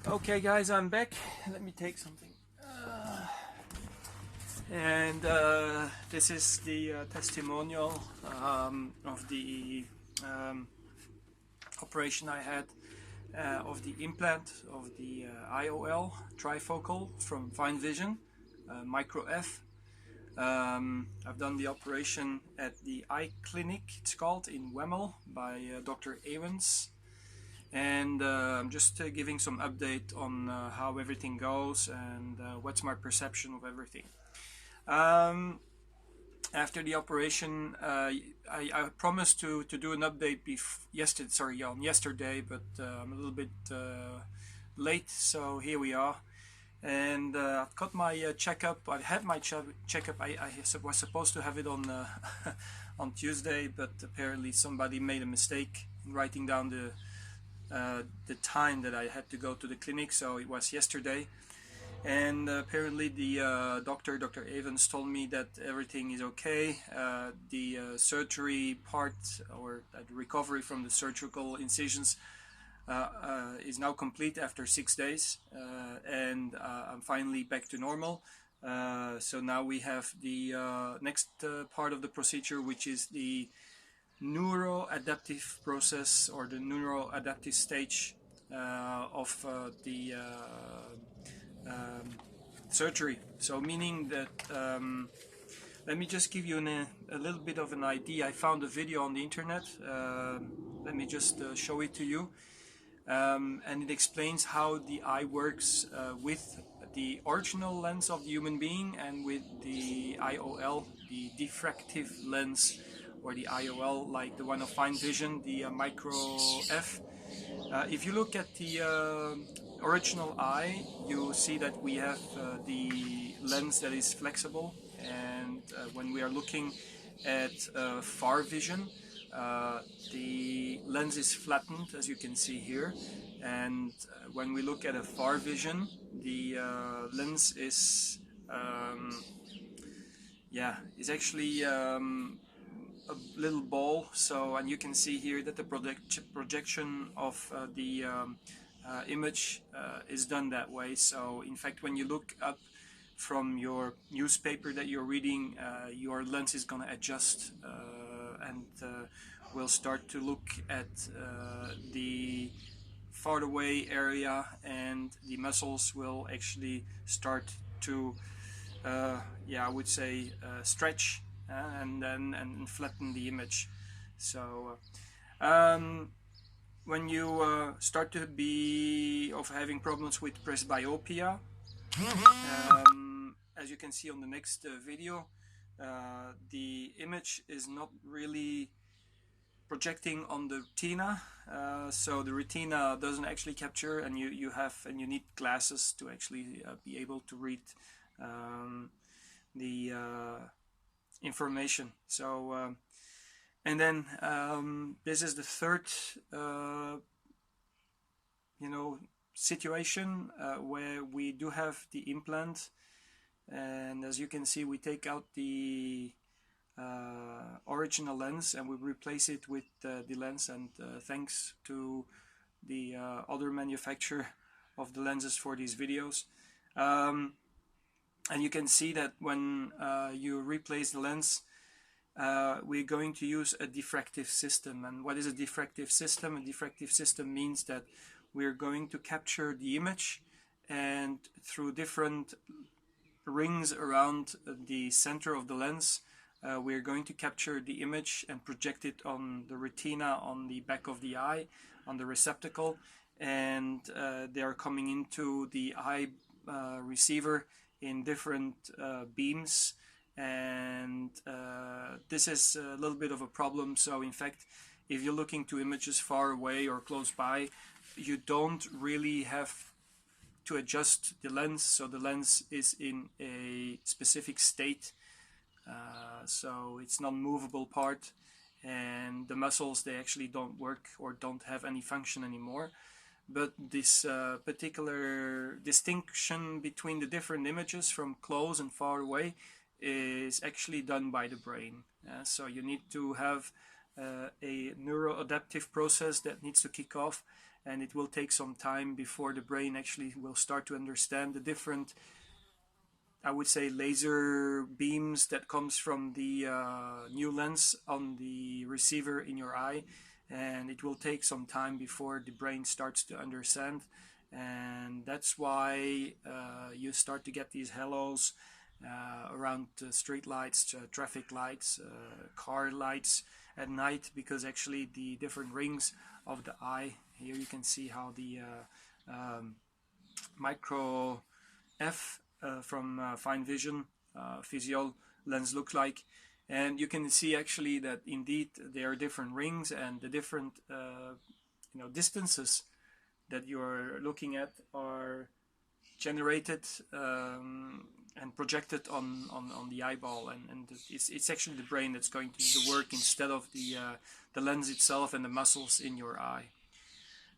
Okay guys, I'm back. Let me take something. This is the testimonial of the operation I had of the implant of the IOL trifocal from Finevision Micro F. I've done the operation at the eye clinic, it's called, in Wemmel by Dr. Evans. And I'm just giving some update on how everything goes and what's my perception of everything. After the operation, I promised to do an update on yesterday, but I'm a little bit late, so here we are. And I've got my checkup. I had my checkup. I was supposed to have it on on Tuesday, but apparently somebody made a mistake in writing down the time that I had to go to the clinic, so it was yesterday. And apparently the Dr. Evans told me that everything is okay. The surgery part, or the recovery from the surgical incisions, is now complete after 6 days, and I'm finally back to normal. So now we have the next part of the procedure, which is the neuroadaptive process, or the neuroadaptive stage of the surgery. So meaning that let me just give you a little bit of an idea. I found a video on the internet. Let me just show it to you, and it explains how the eye works with the original lens of the human being and with the IOL, the diffractive lens, or the IOL, like the one of Finevision, the Micro F. If you look at the original eye, you see that we have the lens that is flexible, and when we are looking at far vision, the lens is flattened, as you can see here. And when we look at a far vision, the lens is actually a little ball. So, and you can see here that the projection of the image is done that way. So in fact, when you look up from your newspaper that you're reading, your lens is going to adjust and will start to look at the far away area, and the muscles will actually start to I would say stretch and flatten the image. So when you start to be having problems with presbyopia, as you can see on the next video, the image is not really projecting on the retina, so the retina doesn't actually capture, and you need glasses to actually be able to read the information. So and then this is the third situation where we do have the implant, and as you can see, we take out the original lens and we replace it with the lens, and thanks to the other manufacturer of the lenses for these videos. And you can see that when you replace the lens, we're going to use a diffractive system. And what is a diffractive system? A diffractive system means that we're going to capture the image, and through different rings around the center of the lens, we're going to capture the image and project it on the retina, on the back of the eye, on the receptacle, and they are coming into the eye receiver in different beams. And this is a little bit of a problem. So in fact, if you're looking to images far away or close by, you don't really have to adjust the lens, so the lens is in a specific state, so it's non-movable part, and the muscles, they actually don't work or don't have any function anymore. But this particular distinction between the different images from close and far away is actually done by the brain. So you need to have a neuroadaptive process that needs to kick off, and it will take some time before the brain actually will start to understand the different, I would say, laser beams that comes from the new lens on the receiver in your eye, and it will take some time before the brain starts to understand, and that's why you start to get these halos around street lights, traffic lights, car lights at night, because actually the different rings of the eye, here you can see how the Micro F from Finevision Physiol Lens look like, and you can see actually that indeed there are different rings, and the different distances that you're looking at are generated and projected on the eyeball, and it's actually the brain that's going to do the work instead of the lens itself and the muscles in your eye.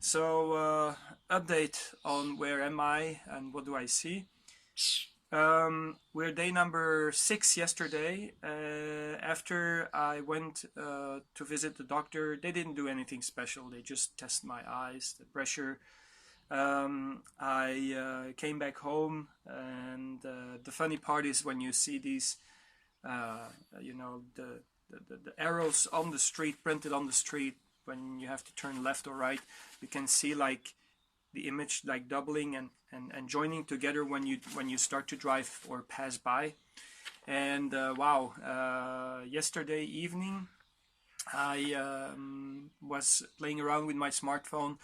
So update on where am I and what do I see. We're day number 6 yesterday. After I went to visit the doctor, they didn't do anything special. They just test my eyes, the pressure. I came back home, and the funny part is when you see these, the arrows on the street, printed on the street, when you have to turn left or right, you can see like the image like doubling and joining together when you start to drive or pass by. And wow, yesterday evening I was playing around with my smartphone.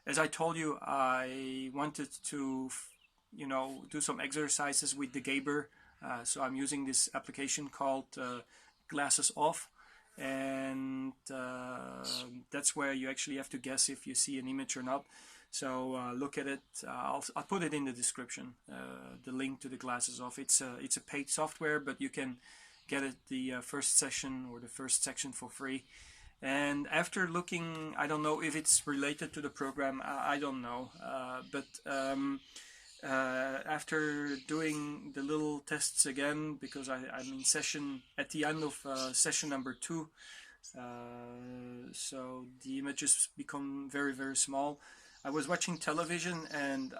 As I told you, I wanted to do some exercises with the Gaber, so I'm using this application called Glasses Off, and that's where you actually have to guess if you see an image or not. So look at it. I'll put it in the description, the link to the Glasses Off. It's a paid software, but you can get it the first session or the first section for free. And after looking, I don't know if it's related to the program, I don't know, but after doing the little tests again, because I'm in session, at the end of session number 2, so the images become very, very small. I was watching television, and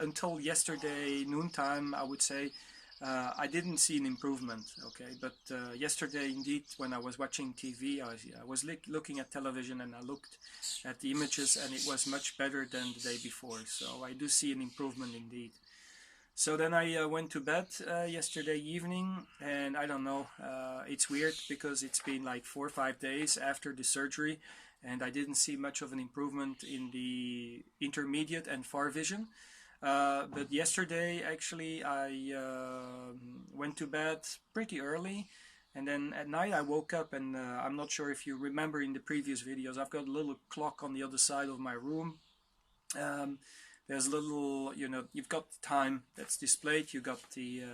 until yesterday noontime, I would say, I didn't see an improvement, okay, but yesterday indeed, when I was watching TV, I was looking at television, and I looked at the images, and it was much better than the day before, so I do see an improvement indeed. So then I went to bed yesterday evening, and I don't know, it's weird because it's been like 4 or 5 days after the surgery, and I didn't see much of an improvement in the intermediate and far vision. But yesterday actually I went to bed pretty early, and then at night I woke up, and I'm not sure if you remember in the previous videos, I've got a little clock on the other side of my room. There's a little, you've got the time that's displayed, you got the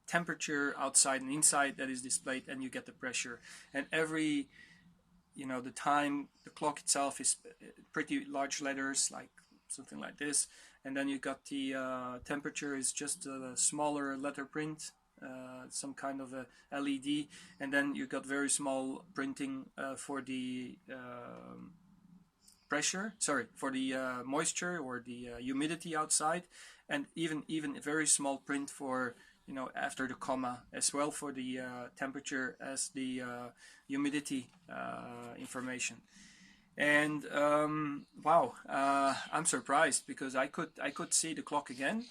temperature outside and inside that is displayed, and you get the pressure, and every the time, the clock itself is pretty large letters, like something like this, and then you got the temperature is just a smaller letter print, some kind of a LED, and then you got very small printing for the for the moisture or the humidity outside, and even a very small print for after the comma as well, for the temperature as the humidity information. And wow, I'm surprised, because I could see the clock again,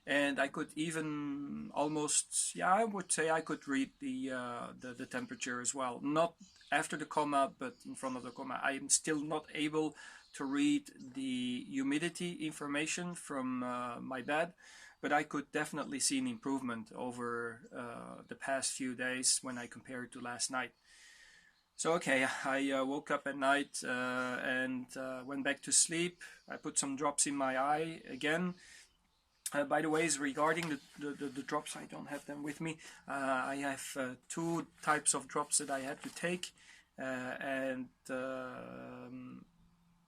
and I could even almost, I would say I could read the temperature as well. Not after the comma, but in front of the comma. I am still not able to read the humidity information from my bed, but I could definitely see an improvement over the past few days when I compare it to last night. So okay, I woke up at night and went back to sleep. I put some drops in my eye again. By the way, regarding the drops, I don't have them with me. I have 2 types of drops that I had to take, and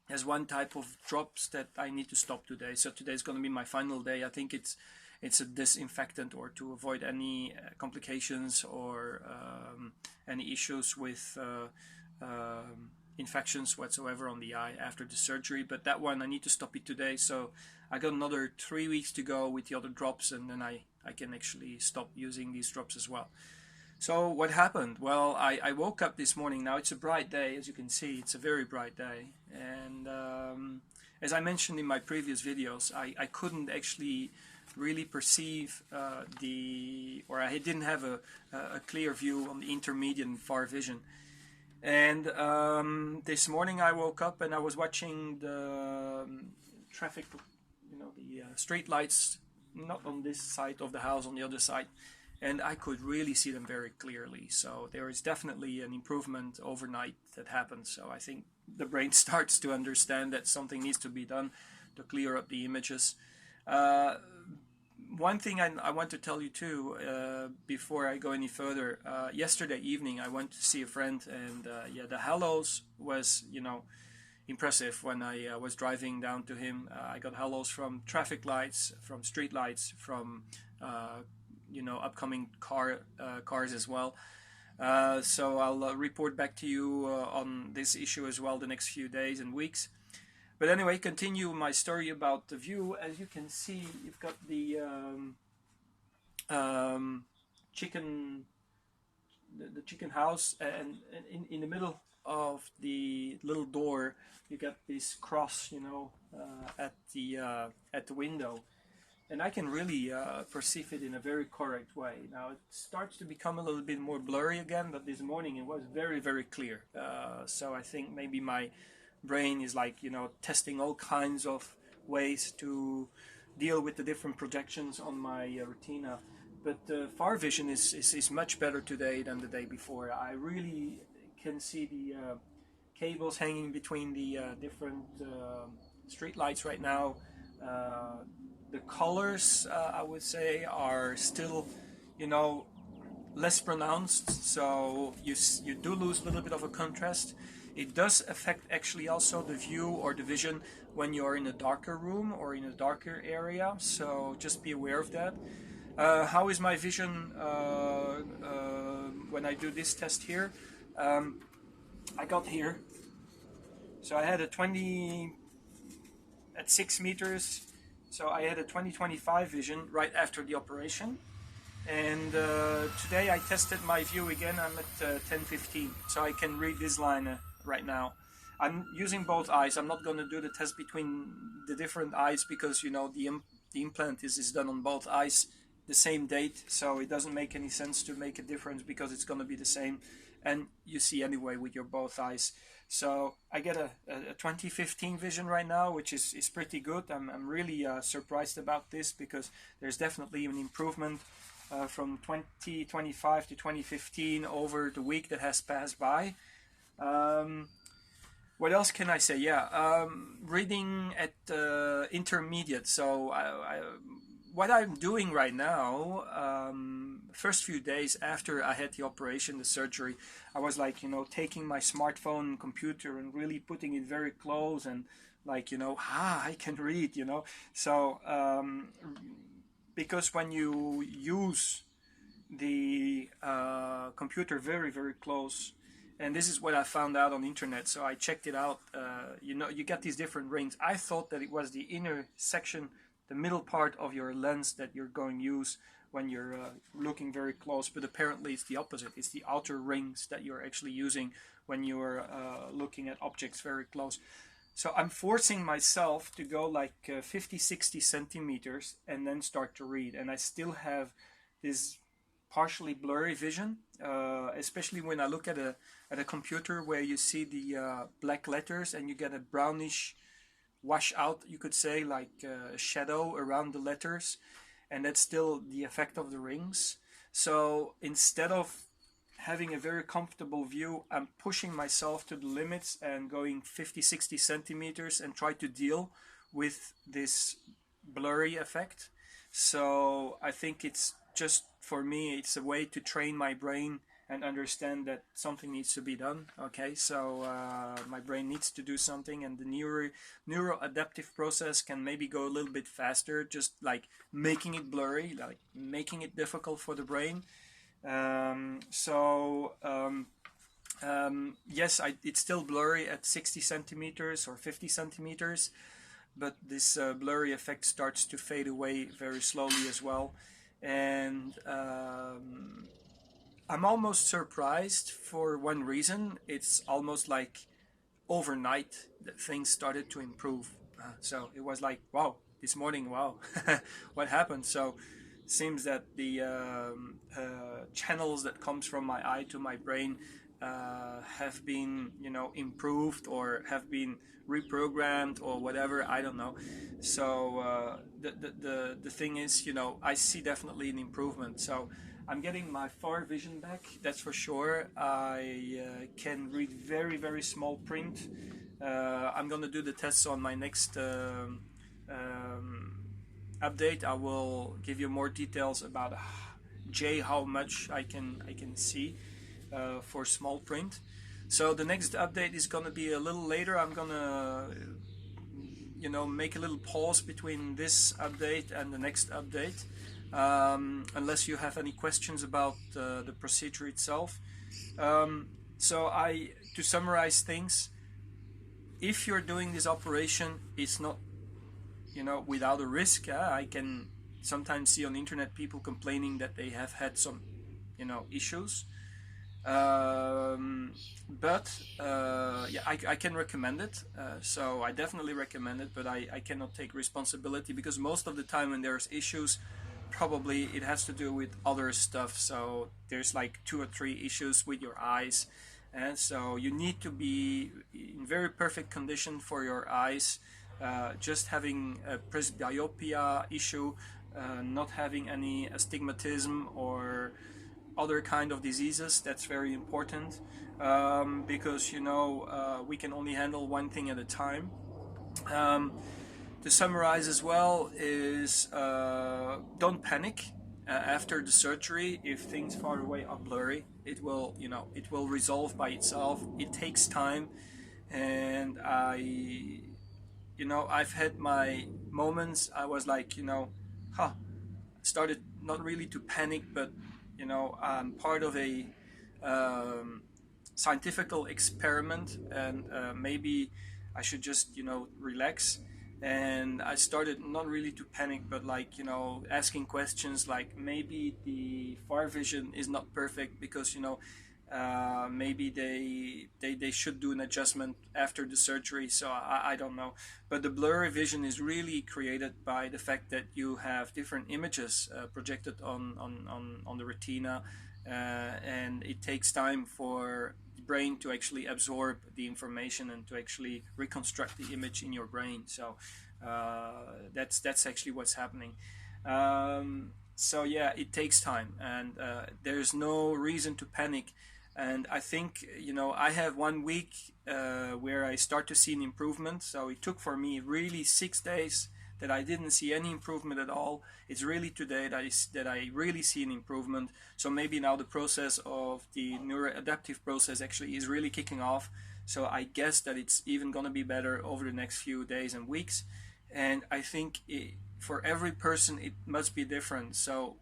there's 1 type of drops that I need to stop today. So today is going to be my final day. I think it's a disinfectant, or to avoid any complications or any issues with infections whatsoever on the eye after the surgery, but that one I need to stop it today, so I got another 3 weeks to go with the other drops, and then I can actually stop using these drops as well. So what happened? Well, I woke up this morning. Now it's a bright day, as you can see. It's a very bright day, and as I mentioned in my previous videos, I couldn't actually really perceive or I didn't have a clear view on the intermediate and far vision. And this morning I woke up and I was watching the traffic, the street lights, not on this side of the house, on the other side, and I could really see them very clearly. So there is definitely an improvement overnight that happened. So I think the brain starts to understand that something needs to be done to clear up the images. One thing I want to tell you too, before I go any further, yesterday evening I went to see a friend, and yeah, the halos was, impressive when I was driving down to him. I got halos from traffic lights, from street lights, from upcoming cars as well. So I'll report back to you on this issue as well the next few days and weeks. But anyway, continue my story about the view. As you can see, you've got the chicken house, and in the middle of the little door, you got this cross, at the window, and I can really perceive it in a very correct way. Now it starts to become a little bit more blurry again, but this morning it was very, very clear. So I think maybe my brain is testing all kinds of ways to deal with the different projections on my retina. But far vision is much better today than the day before. I really can see the cables hanging between the different street lights right now. The colors, I would say, are still, less pronounced, so you do lose a little bit of a contrast. It does affect actually also the view or the vision when you're in a darker room or in a darker area, so just be aware of that. How is my vision when I do this test here? I got here, so I had a 20 at 6 meters, so I had a 20/25 vision right after the operation. And today I tested my view again. I'm at 10/15, so I can read this line right now. I'm using both eyes. I'm not going to do the test between the different eyes because the implant is done on both eyes the same date, so it doesn't make any sense to make a difference because it's going to be the same, and you see anyway with your both eyes. So I get a 20/15 vision right now, which is pretty good. I'm really surprised about this because there's definitely an improvement from 20/25 to 20/15 over the week that has passed by. What else can I say? Yeah, reading at intermediate. So what I'm doing right now, first few days after I had the operation, the surgery, I was taking my smartphone and computer and really putting it very close and I can read, So because when you use the computer very, very close, and this is what I found out on the internet, so I checked it out, you get these different rings. I thought that it was the inner section, the middle part of your lens that you're going to use when you're looking very close, but apparently it's the opposite. It's the outer rings that you're actually using when you're looking at objects very close. So I'm forcing myself to go 50-60 centimeters and then start to read, and I still have this partially blurry vision, especially when I look at a computer where you see the black letters and you get a brownish wash out, you could say, a shadow around the letters, and that's still the effect of the rings. So instead of having a very comfortable view, I'm pushing myself to the limits and going 50-60 centimeters and try to deal with this blurry effect. So I think it's just, for me, it's a way to train my brain and understand that something needs to be done. Okay, so my brain needs to do something, and the neuroadaptive process can maybe go a little bit faster, just making it blurry, making it difficult for the brain. Yes, it's still blurry at 60 centimeters or 50 centimeters, but this blurry effect starts to fade away very slowly as well. And I'm almost surprised for one reason. It's almost like overnight that things started to improve. So it was like, wow, this morning, wow, what happened? So it seems that the channels that comes from my eye to my brain have been, improved or have been reprogrammed or whatever. I don't know. So the thing is, I see definitely an improvement. So I'm getting my far vision back, that's for sure. I can read very, very small print. I'm gonna do the tests on my next update. I will give you more details about how much I can see for small print. So the next update is gonna be a little later. I'm gonna make a little pause between this update and the next update, unless you have any questions about the procedure itself. So to summarize things, if you're doing this operation, it's not without a risk. I can sometimes see on the internet people complaining that they have had some issues. But yeah, I can recommend it. So I definitely recommend it, but I cannot take responsibility, because most of the time when there's issues, probably it has to do with other stuff. So there's like 2 or 3 issues with your eyes, and so you need to be in very perfect condition for your eyes. Just having a presbyopia issue, not having any astigmatism or other kind of diseases, that's very important, because we can only handle one thing at a time. To summarize as well is, don't panic after the surgery. If things far away are blurry, it will resolve by itself. It takes time, and I've had my moments. I was like, started not really to panic, but I'm part of a scientific experiment, and maybe I should just relax. And I started not really to panic, but like asking questions like, maybe the far vision is not perfect, because maybe they should do an adjustment after the surgery. So I don't know, but the blurry vision is really created by the fact that you have different images projected on the retina, and it takes time for the brain to actually absorb the information and to actually reconstruct the image in your brain. So that's actually what's happening. So yeah, it takes time, and there's no reason to panic. And I think I have 1 week where I start to see an improvement. So it took for me really 6 days that I didn't see any improvement at all. It's really today that I really see an improvement. So maybe now the process of the neuroadaptive process actually is really kicking off. So I guess that it's even going to be better over the next few days and weeks. And I think for every person it must be different. So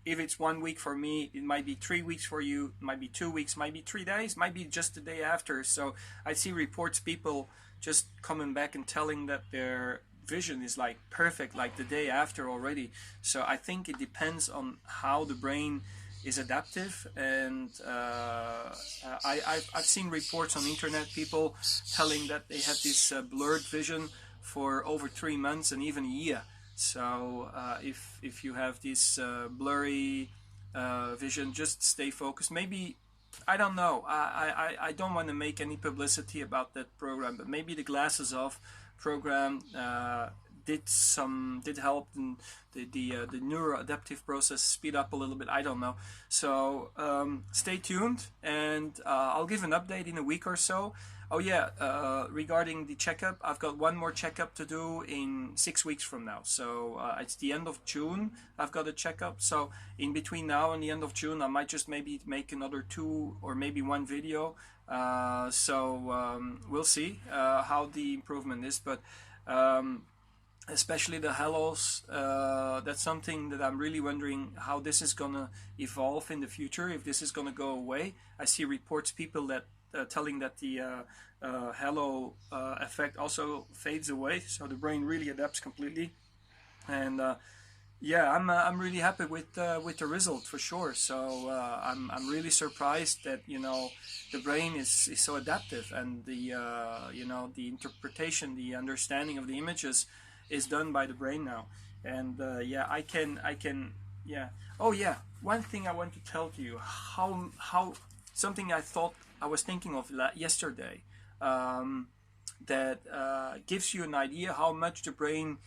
if it's 1 week for me, it might be 3 weeks for you, it might be 2 weeks, might be 3 days, might be just the day after. So I see reports, people just coming back and telling that their vision is like perfect, like the day after already. So I think it depends on how the brain is adaptive. And I've seen reports on the internet, people telling that they had this blurred vision for over 3 months and even a year. So if you have this blurry vision, just stay focused. Maybe, I don't know, I don't want to make any publicity about that program, but maybe the glasses off program did help the neuroadaptive process speed up a little bit. I don't know. So stay tuned, and I'll give an update in a week or so. Oh yeah, regarding the checkup, I've got one more checkup to do in 6 weeks from now. So it's the end of June, I've got a checkup. So in between now and the end of June, I might just maybe make another 2 or maybe 1 video. So we'll see how the improvement is. But especially the halos. That's something that I'm really wondering how this is gonna evolve in the future, if this is gonna go away. I see reports, people that telling that the halo effect also fades away, so the brain really adapts completely. And yeah, I'm really happy with the result for sure. So I'm really surprised that, you know, the brain is so adaptive, and the you know, the interpretation, the understanding of the images is done by the brain now. And yeah, I can yeah. Oh yeah, one thing I want to tell to you, how something I thought I was thinking of yesterday, um, that gives you an idea how much the brain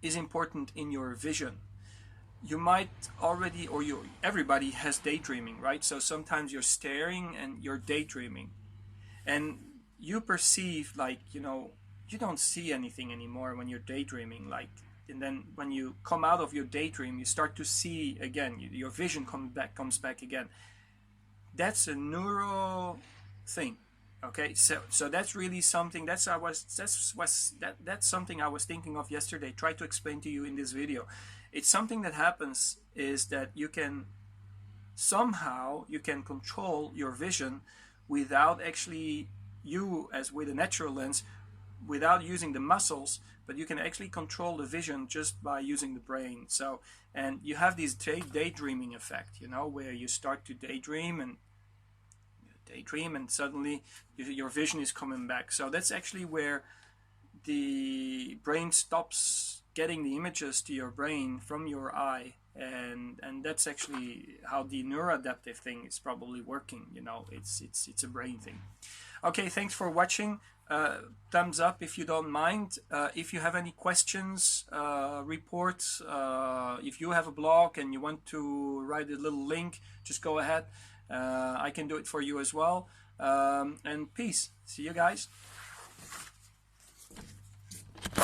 is important in your vision. You might already, or you, everybody has daydreaming, right? So sometimes you're staring and you're daydreaming, and you perceive, like, you know, you don't see anything anymore when you're daydreaming, like, and then when you come out of your daydream, you start to see again. Your vision comes back again. That's a neuro thing. Okay, so that's really something that's something I was thinking of yesterday. Try to explain to you in this video. It's something that happens, is that you can somehow, you can control your vision without actually, you as with a natural lens, without using the muscles, but you can actually control the vision just by using the brain. So, and you have this daydreaming effect, you know, where you start to daydream and suddenly your vision is coming back. So that's actually where the brain stops getting the images to your brain from your eye, and that's actually how the neuroadaptive thing is probably working. You know, it's a brain thing. Okay, thanks for watching. Thumbs up if you don't mind. If you have any questions, reports, if you have a blog and you want to write a little link, just go ahead. I can do it for you as well. And peace. See you guys.